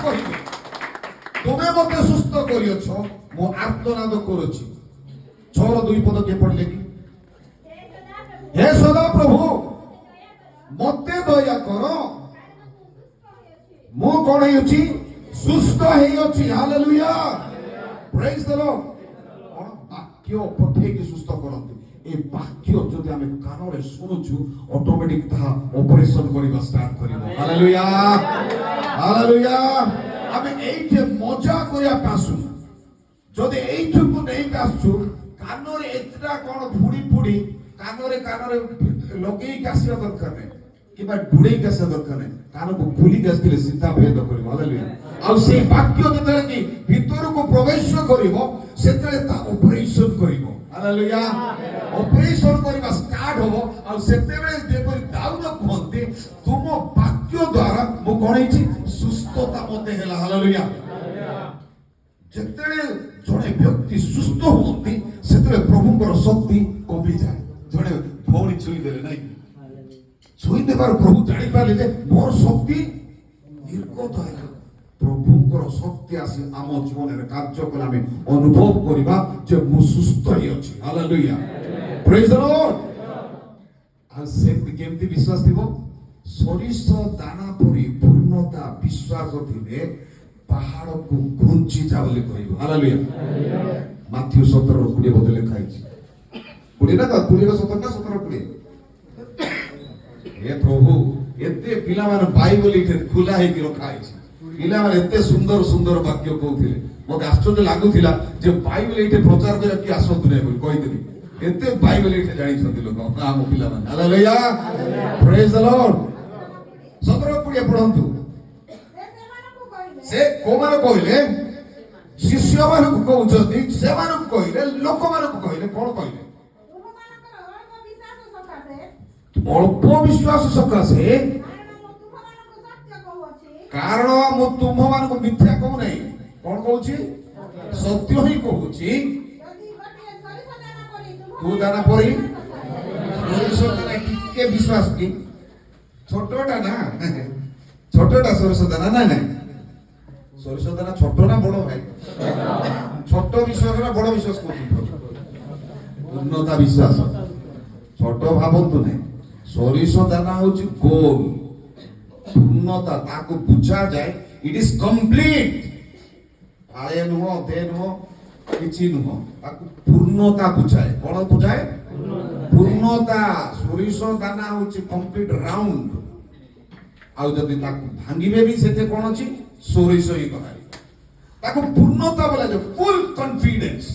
କହିବେ ତୁମେ ମୋତେ ସୁସ୍ଥ କରିଅଛ, ମୁଁ ଆର୍ତ୍ତନାଦ କରୁଛି। 6:2 ପଦ କିଏ ପଢିଲେ କି? ହେ ସଦା ପ୍ରଭୁ ମତେ ଦୟା କର, ମୁଁ କଣ ହେଇଛି? ସୁସ୍ଥ ହେଇଅଛି। ହାଲେଲୁୟା, ପ୍ରେଜ୍ ଦ ଲର୍ଡ। କଣ ବାକ୍ୟ ପଠେଇକି ସୁସ୍ଥ କରନ୍ତି। ଏ ବାକ୍ୟ ଯଦି ଆମେ କାନରେ ଶୁଣୁଛୁ, ଅଟୋମେଟିକ ତାହା ଅପରେସନ କରିବା ଷ୍ଟାର୍ଟ କରିବ। Hallelujah, hallelujah. ଆମେ ଏଇଠି ମଜା କରିବା ପାଇଁ ଆସୁଛୁ। ଯଦି ଏଇଠୁକୁ ନେଇକି ଆସୁଛୁ, କାନରେ ଏତେଟା କଣ ଫୁଡି କାନରେ ଲଗେଇକି ଆସିବା ଦରକାର ନାହିଁ, କିମ୍ବା ଢୁଡେଇକି ଆସିବା ଦରକାର ନାହିଁ। କାନକୁ ଖୋଲିକି ଆସିଥିଲେ ସିଧା ଭେଦ କରିବ। ହାଲେଲୁୟା। ଆଉ ସେଇ ବାକ୍ୟ ଯେତେବେଳେ କି ଭିତରକୁ ପ୍ରବେଶ କରିବ, ସେତେବେଳେ ତା ଅପରେସନ କରିବ। ହାଲେଲୁୟା, ଅପରେସନ କରିବା ଷ୍ଟାର୍ଟ ହବ। ଆଉ ସେତେବେଳେ ଯେପରି ଦାଉଦ କୁହନ୍ତି, ତୁମ ବାକ୍ୟ ଦ୍ୱାରା ମୁଁ କଣ ହେଇଛି? ସୁସ୍ଥତା ମତେ ହେଲା। ହାଲେଲୁୟା। ଯେତେବେଳେ ଜଣେ ବ୍ୟକ୍ତି ସୁସ୍ଥ ହୁଅନ୍ତି, ସେତେବେଳେ ପ୍ରଭୁଙ୍କର ଶକ୍ତି କମିଯାଏ। ଜଣେ ଭଉଣୀ ଛୁଇଁଦେଲେ ନାଇଁ, ଛୁଇଁଦେବାର ପ୍ରଭୁ ଜାଣିପାରିଲେ ଯେ ମୋର ଶକ୍ତି ନିର୍ଗତ ହେଲା। ପ୍ରଭୁଙ୍କର ଶକ୍ତି ଆସି ଆମ ଜୀବନରେ କାର୍ଯ୍ୟ କଲେ ଆମେ ଅନୁଭବ କରିବା ଯେ ମୁଁ ସୁସ୍ଥ ହେଇଅଛି। ହାଲେଲୁୟା, ପ୍ରେଜ୍ ଦ ଲର୍ଡ। ଆଉ ସେମିତି କେମିତି ବିଶ୍ୱାସ ଥିବ? ସୋରିଷ ଦାନା ପରି ପୂର୍ଣ୍ଣତା ବିଶ୍ୱାସ ଥିଲେ ପାହାଡକୁ ଘୁଞ୍ଚି ଯା ବୋଲି କହିବ। ହାଲେଲୁୟା। ମାଥ୍ୟୁ 17:20 ବୋଧେ ଲେଖା ହେଇଛି। 20 ନା 17:20। हे प्रभु एते पिलाମାନେ ବାଇବେଲ ଏଠି ଖୋଲା ହେଇକି ରଖା ହେଇଛି। ପିଲାମାନେ ଏତେ ସୁନ୍ଦର ସୁନ୍ଦର ବାକ୍ୟ କହୁଥିଲେ, ମୋତେ ଆଶ୍ଚର୍ଯ୍ୟ ଲାଗୁଥିଲା ଯେ ବାଇବେଲ ଏଠି ପ୍ରଚାର କରିବା କି ଆସନ୍ତୁ ନାହିଁ ବୋଲି କହିଥିଲି। ଏତେ ବାଇବେଲ ଏଠି ଜାଣିଛନ୍ତି ଲୋକ, ଆମ ପିଲାମାନେ। ହାଲେଲୁୟା, ପ୍ରେଜ୍ ଦ ଲର୍ଡ। 17:20 ପଢନ୍ତୁ। ସେ କୋଉମାନେ କହିଲେ? ଶିଷ୍ୟମାନଙ୍କୁ କହୁଛନ୍ତି, ସେମାନଙ୍କୁ କହିଲେ, ଲୋକମାନଙ୍କୁ କହିଲେ। କଣ କହିଲେ? ଅଳ୍ପ ବିଶ୍ୱାସ ସକାଶେ, କାରଣ ମୁଁ ତୁମମାନଙ୍କୁ ମିଥ୍ୟା କହୁନାହିଁ। କଣ କହୁଛି? ସତ୍ୟ ହିଁ କହୁଛି। ତୁ ଦାନା ପରି ସୋରିଷ ଦାନା ଟିକେ ବିଶ୍ୱାସ କି ଛୋଟଟା ନା, ଛୋଟଟା ସୋରିଷ ଦାନା। ନାଇଁ, ସୋରିଷ ଦାନା ଛୋଟ ନା ବଡ ଭାଇ? ଛୋଟ ବିଶ୍ୱାସ ନା ବଡ ବିଶ୍ୱାସ କରୁଛନ୍ତି? ପୂର୍ଣ୍ଣତା ବିଶ୍ୱାସ। ଛୋଟ ଭାବନ୍ତୁ ନାହିଁ। ସୋରିଷ ଦାନା ହଉଛି ଗୋଲ, ପୂର୍ଣ୍ଣତା ତାକୁ ବୁଝାଯାଏ। ଇଟ୍ ଇଜ କମ୍ପ୍ଲିଟ। ଆଳେ ନୁହଁ, ଅଧେ ନୁହଁ, କିଛି ନୁହଁ, ତାକୁ ପୂର୍ଣ୍ଣତା ବୁଝାଏ। କଣ ବୁଝାଏ? ପୂର୍ଣ୍ଣତା। ସୋରିଷ ଦାନା ହଉଛି କମ୍ପ୍ଲିଟ ରାଉଣ୍ଡ। ଆଉ ଯଦି ତାକୁ ଭାଙ୍ଗିବେ ବି ସେଥିରେ କଣ ଅଛି? ସୋରିଷ ହିଁ ବାହାରିବ। ତାକୁ ପୂର୍ଣ୍ଣତା ବୋଲାଯାଏ, ଫୁଲ କନଫିଡେନ୍ସ।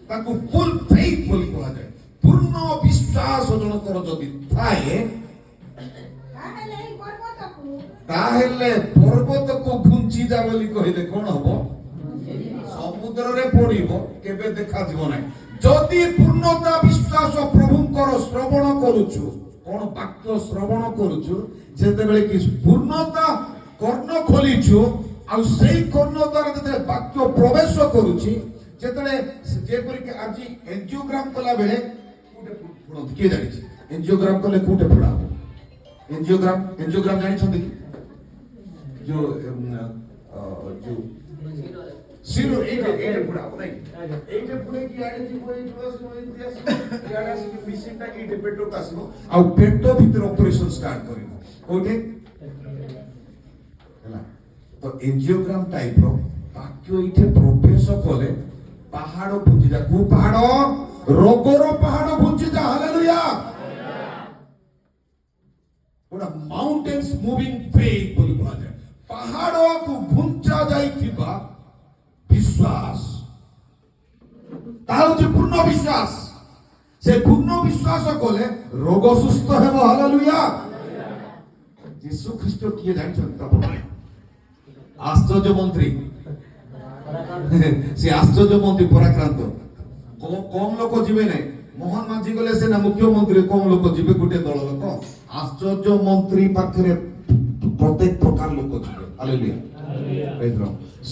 ତାକୁ ଫୁଲ ଫେଥ ବୋଲି କୁହାଯାଏ। ପୂର୍ଣ୍ଣ ବିଶ୍ୱାସ ଜଣଙ୍କର ଯଦି ଥାଏ, ତାହେଲେ ପର୍ବତକୁ ଘୁଞ୍ଚି ଯା ବୋଲି କହିଲେ କଣ ହବ? ସମୁଦ୍ରରେ ପଡିବ, କେବେ ଦେଖାଯିବ ନାହିଁ। ଯଦି ପୂର୍ଣ୍ଣତା ବିଶ୍ୱାସ ପ୍ରଭୁଙ୍କର ଶ୍ରବଣ କରୁଛୁ, କଣ ବାକ୍ୟ ଶ୍ରବଣ କରୁଛୁ, ଯେତେବେଳେ କି ପୂର୍ଣ୍ଣତା କର୍ଣ୍ଣ ଖୋଲିଛୁ, ଆଉ ସେଇ କର୍ଣ୍ଣ ଦ୍ୱାରା ଯେତେବେଳେ ବାକ୍ୟ ପ୍ରବେଶ କରୁଛି, ଯେତେବେଳେ ଯେପରିକି ଆଜି ଏଞ୍ଜିଓଗ୍ରାମ କଲା ବେଳେ କିଏ ଜାଣିଛି? ଏଞ୍ଜିଓଗ୍ରାମ କଲେ କୋଉଟେ ଫୋଡା ହବ? ଏଞ୍ଜିଓଗ୍ରାମ ଜାଣିଛନ୍ତି କି? ଯୋଉ ସିରୁ ଏଇଟେ ଫୋଡା ହବ ନାଇଁ, ଏଇଟେ ଫୋଡେକି ଆଡେ ଯିବ, ଏଇଠୁ ଆସିବ, ଏଇଠି ଆସିବ, ଇଆଡେ ଆସିକି ମେସିନଟା ଏଇଟେ ପେଟକୁ ଆସିବ, ଆଉ ପେଟ ଭିତରେ ଅପରେସନ ଷ୍ଟାର୍ଟ କରିବ। କୋଉଠି ହେଲା? ତ ଏଞ୍ଜିଓଗ୍ରାମ ଟାଇପର ବାକ୍ୟ ଏଇଠି ପ୍ରବେଶ କଲେ ପାହାଡ ବୁଝିଯା। କୋଉ ପାହାଡ? ରୋଗର ପାହାଡ ବୁଝିଯା। ହାଲେଲୁୟା। ଗୋଟେ ମାଉଣ୍ଟେନ୍ସ ମୁଭିଂ ଫେଥ୍ ବୋଲି କୁହାଯାଏ। ପାହାଡକୁ ଘୁଞ୍ଚା ଯାଇଥିବା ବିଶ୍ୱାସ, ତାହା ହଉଛି ପୂର୍ଣ୍ଣ ବିଶ୍ୱାସ। ସେ ପୂର୍ଣ୍ଣ ବିଶ୍ୱାସ କଲେ ରୋଗ ସୁସ୍ଥ ହେବ। ହାଲେଲୁୟା। ଯୀଶୁ ଖ୍ରୀଷ୍ଟ କିଏ ଜାଣିଛନ୍ତି? ଆଶ୍ଚର୍ଯ୍ୟ ମନ୍ତ୍ରୀ। ସେ ଆଶ୍ଚର୍ଯ୍ୟ ମନ୍ତ୍ରୀ ପରାକ୍ରାନ୍ତ। କମ ଲୋକ ଯିବେ ନାହିଁ। ମୋହନ ମାଝୀ ଗଲେ ସିନା ମୁଖ୍ୟମନ୍ତ୍ରୀ, କମ ଲୋକ ଯିବେ, ଗୋଟେ ଦଳ ଲୋକ। ଆଶ୍ଚର୍ଯ୍ୟ ମନ୍ତ୍ରୀ ପାଖରେ ପ୍ରତ୍ୟେକ ପ୍ରକାର ଲୋକ ଯିବେ। ହାଲେଲୁୟା।